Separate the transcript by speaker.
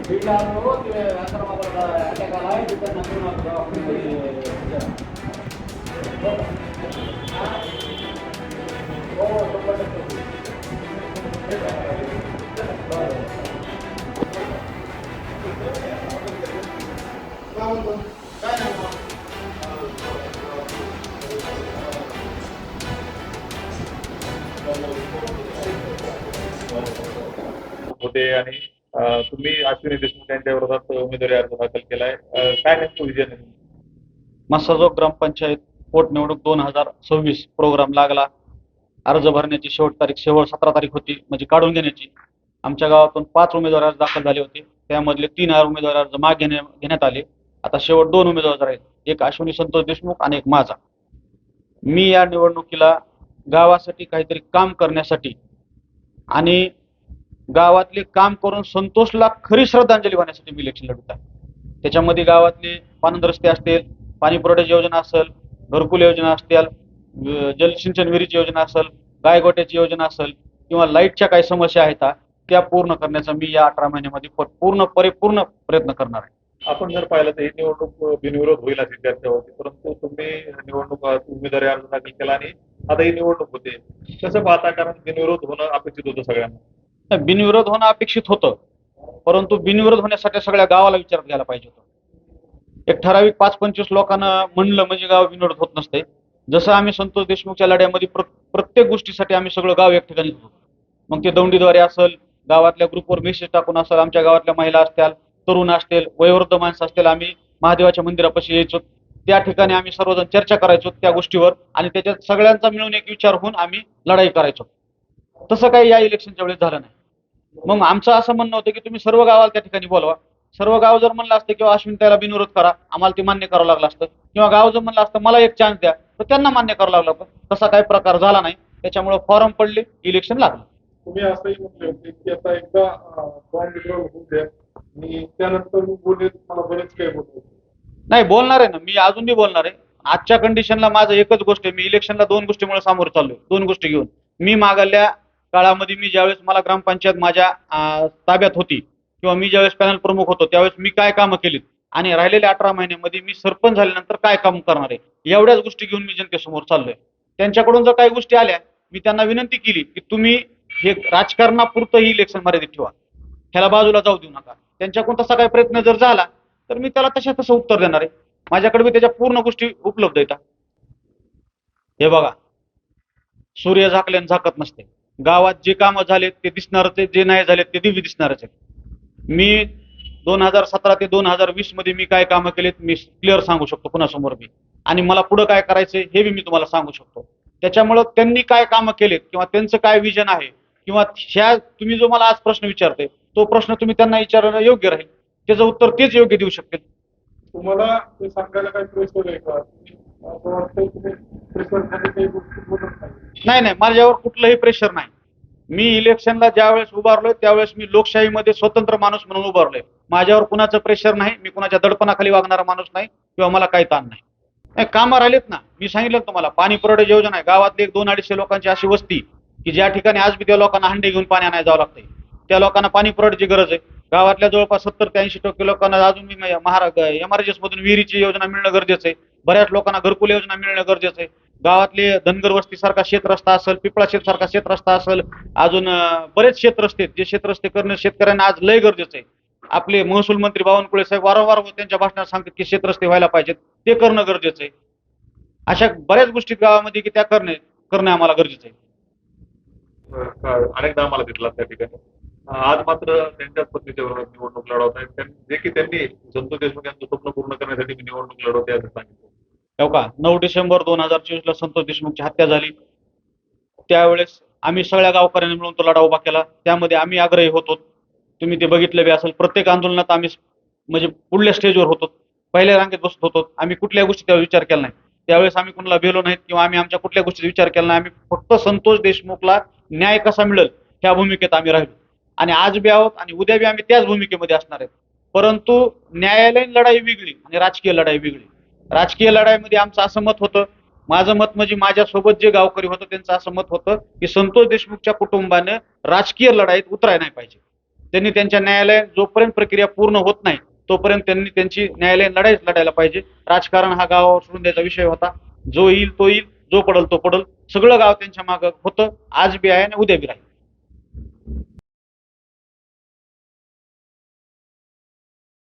Speaker 1: होते आणि तुम्ही अश्विनी देशमुख यांच्या विरोधात उमेदवारी अर्ज दाखल केलाय. काय नेमकं विजन आहे?
Speaker 2: मस्साजोग ग्रामपंचायत पोटनिवडणूक 2026 प्रोग्राम लागला. अर्ज भरण्याची शेवट तारीख 17 तारीख होती, म्हणजे काढून घेण्याची. आमच्या गावातून 5 उमेदवार अर्ज दाखल झाले होते. त्यामधले 3 उमेदवार अर्ज मागे घेण्यात आले. आता शेवट 2 उमेदवार आहेत, एक अश्विनी संतोष देशमुख आणि एक माझा. मी या निवडणुकीला गावासाठी काहीतरी काम करण्यासाठी आणि गावातले काम करून संतोषला खरी श्रद्धांजली वाहण्यासाठी मी इलेक्शन लढवत आहे. त्याच्यामध्ये गावातले पाणंद रस्ते असतील, पाणी पुरवठ्याची योजना असेल, घरकुल योजना असतील, जलसिंचन विहिरीची योजना असेल, गायगोट्याची योजना असेल किंवा लाईटच्या काही समस्या आहेत त्या पूर्ण करण्याचा मी या 18 महिन्यामध्ये परिपूर्ण प्रयत्न करणार आहे.
Speaker 1: आपण जर पाहिलं तर ही निवडणूक बिनविरोध होईल अशी चर्चा होती, परंतु तुम्ही निवडणूक उमेदवारी अर्ज दाखल केला आणि आता ही निवडणूक होते. कसं पाहता? कारण बिनविरोध होणं अपेक्षित होतं सगळ्यांना.
Speaker 2: बिनविरोध होणं अपेक्षित होतं, परंतु बिनविरोध होण्यासाठी सगळ्या गावाला विचारात घ्यायला पाहिजे होतं. एक ठराविक 5-25 लोकांना म्हणलं म्हणजे गाव बिनविरोध होत नसते. जसं आम्ही संतोष देशमुखच्या लढ्यामध्ये प्रत्येक गोष्टीसाठी आम्ही सगळं गाव एक ठिकाणी होतो. मग ते दौंडीद्वारे असेल, गावातल्या ग्रुपवर मेसेज टाकून असेल, आमच्या गावातल्या महिला असतील, तरुण असतील, वयोवृद्ध माणसं असतील, आम्ही महादेवाच्या मंदिरापाशी यायचो. त्या ठिकाणी आम्ही सर्वजण चर्चा करायचो त्या गोष्टीवर आणि त्याच्यात सगळ्यांचा मिळून एक विचार होऊन आम्ही लढाई करायचो. तसं काही या इलेक्शनच्या वेळेस झालं नाही. मग आमचं असं म्हणणं होतं की तुम्ही सर्व गावाला त्या ठिकाणी बोलवा. सर्व गाव जर म्हणलं असतं किंवा अश्विनीताईला बिनविरोध करा, आम्हाला ते मान्य करावं लागलं असतं, किंवा गाव जर म्हणलं असतं मला एक चान्स द्या, तर त्यांना मान्य करावं लागलं. पण तसा काही प्रकार झाला नाही. त्याच्यामुळे फॉर्म पडले, इलेक्शन लागलं.
Speaker 1: तुम्ही असंही म्हटले होते की आता एकदा फॉर्म विड्रॉल होऊ द्या आणि त्यानंतर मी बोलले, मला बरेच काही बोलतो.
Speaker 2: नाही, बोलणार आहे ना, मी अजूनही बोलणार आहे. आजच्या कंडिशनला माझं एकच गोष्ट आहे, मी इलेक्शनला 2 गोष्टीमुळे सामोरं चाललोय. 2 गोष्टी घेऊन मी मागल्या काळामध्ये, मी ज्यावेळेस मला ग्रामपंचायत माझ्या ताब्यात होती किंवा मी ज्यावेळेस पॅनल प्रमुख होतो त्यावेळेस मी काय कामं केलीत आणि राहिलेल्या 18 महिन्यामध्ये मी सरपंच झाल्यानंतर काय काम करणार आहे, एवढ्याच गोष्टी घेऊन मी जनतेसमोर चाललोय. त्यांच्याकडून जर काही गोष्टी आल्या, मी त्यांना विनंती केली की तुम्ही हे राजकारणापुरतं ही इलेक्शन मर्यादित ठेवा, ह्याला बाजूला जाऊ देऊ नका. त्यांच्याकडून तसा काही प्रयत्न जर झाला तर मी त्याला तसं उत्तर देणार आहे. माझ्याकडे मी त्याच्या पूर्ण गोष्टी उपलब्ध आहेत. हे बघा, सूर्य झाकल्याने झाकत नसते. गावात जे कामं झालेत ते दिसणारच आहे, जे नाही झालेत ते दिव्य दिसणारच आहे. मी 2017 ते 2020 मध्ये मी काय कामं केलेत मी क्लिअर सांगू शकतो कुणासमोर बी, आणि मला पुढे काय करायचंय हे बी मी तुम्हाला सांगू शकतो. त्याच्यामुळं त्यांनी काय कामं केलेत किंवा त्यांचं काय विजन आहे किंवा ह्या तुम्ही जो मला आज प्रश्न विचारते तो प्रश्न तुम्ही त्यांना विचारणं योग्य राहील. त्याचं उत्तर तेच योग्य देऊ शकतील.
Speaker 1: तुम्हाला ते सांगायला काही प्रेशर आहे का?
Speaker 2: नाही नाही, माझ्यावर कुठलंही प्रेशर नाही. मी इलेक्शनला ज्यावेळेस उभारलोय त्यावेळेस मी लोकशाहीमध्ये स्वतंत्र माणूस म्हणून उभारलोय. माझ्यावर कुणाचं प्रेशर नाही, मी कुणाच्या दडपणाखाली वागणारा माणूस नाही किंवा मला काही ताण नाही. कामं राहिलेत ना, मी सांगितलं तुम्हाला, पाणी पुरवठ्याची योजना आहे. गावातली 100-250 लोकांची अशी वस्ती की ज्या ठिकाणी आज बी त्या लोकांना हंडे घेऊन पाणी आणायला जावं लागतंय. त्या लोकांना पाणी पुरवठ्याची गरज आहे. गावातल्या जवळपास 70 ते 80% लोकांना अजून MRGS मधून विहिरीची योजना मिळणं गरजेचं आहे. बऱ्याच लोकांना घरकुल योजना मिळणं गरजेचं आहे. गावातले धनगर वस्ती सारखा शेतरस्ता असेल, पिपळा शेत सारखा शेतरस्ता असेल, अजून बरेच शेतरस्ते, जे शेतरस्ते करणं शेतकऱ्यांना आज लय गरजेचं आहे. आपले महसूल मंत्री बावनकुळे साहेब वारंवार त्यांच्या भाषणात सांगतात की शेतरस्ते व्हायला पाहिजेत, ते करणं गरजेचं आहे. अशा बऱ्याच गोष्टी गावामध्ये की त्या करणं आम्हाला गरजेचं आहे.
Speaker 1: अनेकदा आम्हाला दिसला त्या ठिकाणी. आज मात्र त्यांच्याच पत्नीच्या विरोधात निवडणूक लढवत आहेत, जे की त्यांनी संतोष देशमुख यांचं स्वप्न पूर्ण करण्यासाठी निवडणूक लढवते असं सांगितलं.
Speaker 2: हो का, 9 डिसेंबर 2024 संतोष देशमुखची हत्या झाली. त्यावेळेस आम्ही सगळ्या गावकऱ्यांनी मिळून तो लढा उभा केला. त्यामध्ये आम्ही आग्रही होतो. तुम्ही ते बघितलं बी असेल, प्रत्येक आंदोलनात आम्ही म्हणजे पुढल्या स्टेजवर होतो, पहिल्या रांगेत बसत होतो. आम्ही कुठल्या गोष्टी त्यावेळी विचार केला नाही. त्यावेळेस आम्ही कुणाला भेलो नाहीत किंवा आम्ही आमच्या कुठल्या गोष्टीचा विचार केला नाही. आम्ही फक्त संतोष देशमुखला न्याय कसा मिळेल ह्या भूमिकेत आम्ही राहिलो आणि आज बी आहोत आणि उद्या बी आम्ही त्याच भूमिकेमध्ये असणार आहेत. परंतु न्यायालयीन लढाई वेगळी आणि राजकीय लढाई वेगळी. राजकीय लढाईमध्ये आमचं असं मत होतं, माझं मत म्हणजे माझ्यासोबत जे गावकरी होतं त्यांचं असं मत होतं की संतोष देशमुखच्या कुटुंबानं राजकीय लढाईत उतरायला नाही पाहिजे. त्यांनी त्यांच्या न्यायालय जोपर्यंत प्रक्रिया पूर्ण होत नाही तोपर्यंत त्यांनी त्यांची न्यायालयीन लढाईच लढायला पाहिजे. राजकारण हा गावावर सोडून द्यायचा विषय होता. जो येईल तो येईल, जो पडल तो पडल. सगळं गाव त्यांच्या मागं होतं, आज बी आहे आणि उद्या बी राहील.